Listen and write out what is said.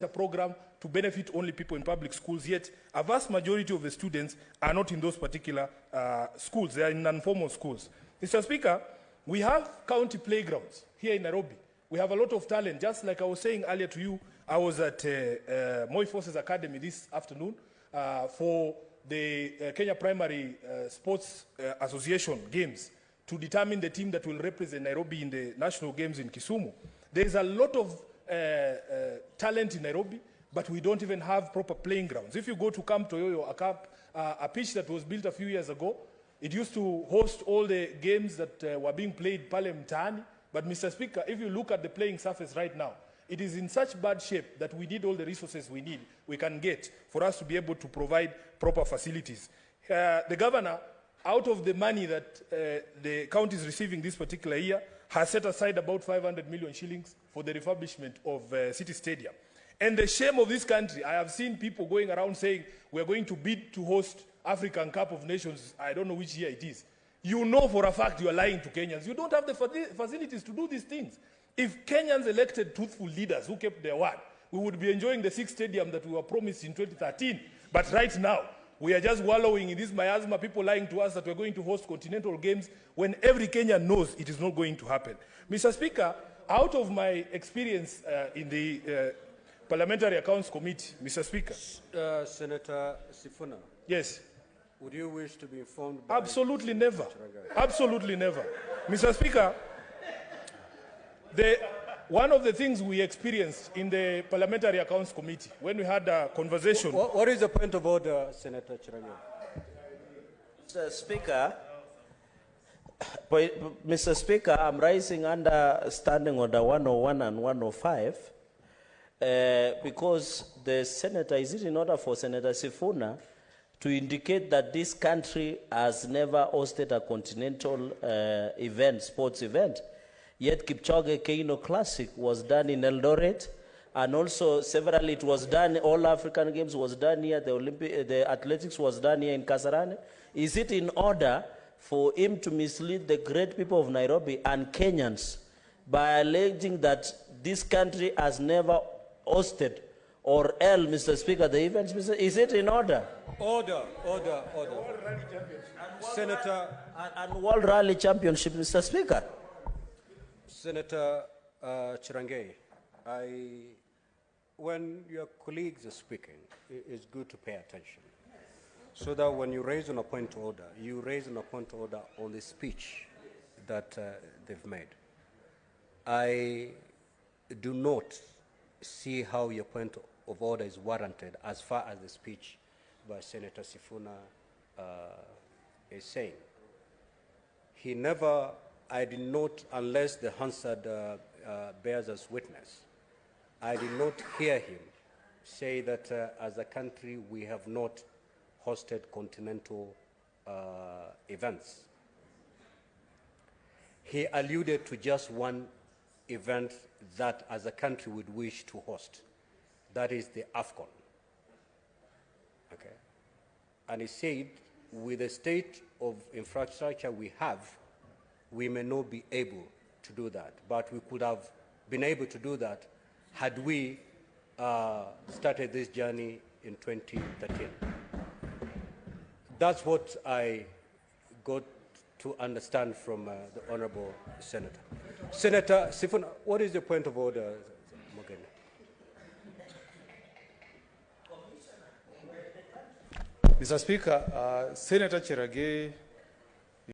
a program to benefit only people in public schools, yet a vast majority of the students are not in those particular schools. They are in non-formal schools. Mr. Speaker, we have county playgrounds here in Nairobi. We have a lot of talent. Just like I was saying earlier to you, I was at Moi Forces Academy this afternoon for the Kenya Primary Sports Association Games to determine the team that will represent Nairobi in the national games in Kisumu. There is a lot of talent in Nairobi, but we don't even have proper playing grounds. If you go to Camp Toyoyo, a pitch that was built a few years ago, it used to host all the games that were being played pale mtaani. But Mr. Speaker, if you look at the playing surface right now, it is in such bad shape that we need all the resources we can get for us to be able to provide proper facilities. The governor, out of the money that the county is receiving this particular year, has set aside about 500 million shillings for the refurbishment of City Stadium. And the shame of this country, I have seen people going around saying, we're going to bid to host African Cup of Nations, I don't know which year it is. You know for a fact you are lying to Kenyans. You don't have the facilities to do these things. If Kenyans elected truthful leaders who kept their word, we would be enjoying the sixth stadium that we were promised in 2013. But right now, we are just wallowing in this miasma, people lying to us that we're going to host continental games when every Kenyan knows it is not going to happen. Mr. Speaker, out of my experience in the Parliamentary Accounts Committee, Mr. Speaker. Senator Sifuna. Yes. Would you wish to be informed by... Absolutely never. Absolutely never. Mr. Speaker, one of the things we experienced in the Parliamentary Accounts Committee, when we had a conversation... What is the point of order, Senator Chiranga? Mr. Speaker, I'm rising under Standing Order 101 and 105 because the Senator, is it in order for Senator Sifuna to indicate that this country has never hosted a continental sports event. Yet Kipchoge Keino Classic was done in Eldoret, and also several, it was done, all African Games was done here, the athletics was done here in Kasarani. Is it in order for him to mislead the great people of Nairobi and Kenyans by alleging that this country has never hosted or held, Mr. Speaker, the events? Is it in order? Order. Senator... And World Rally Championship, Mr. Speaker. Senator Chirangei, when your colleagues are speaking, it's good to pay attention. So that when you raise a point of order, you raise a point of order on the speech that they've made. I do not see how your point of order is warranted as far as the speech by Senator Sifuna is saying. I did not, unless the Hansard bears us witness, I did not hear him say that as a country we have not hosted continental events. He alluded to just one event that as a country would wish to host. That is the Afcon. Okay. And he said, with the state of infrastructure we have, we may not be able to do that. But we could have been able to do that had we started this journey in 2013. That's what I got to understand from the Honorable Senator. Senator Sifuna, what is the point of order, Morgan? Mr. Speaker, Senator Cherargei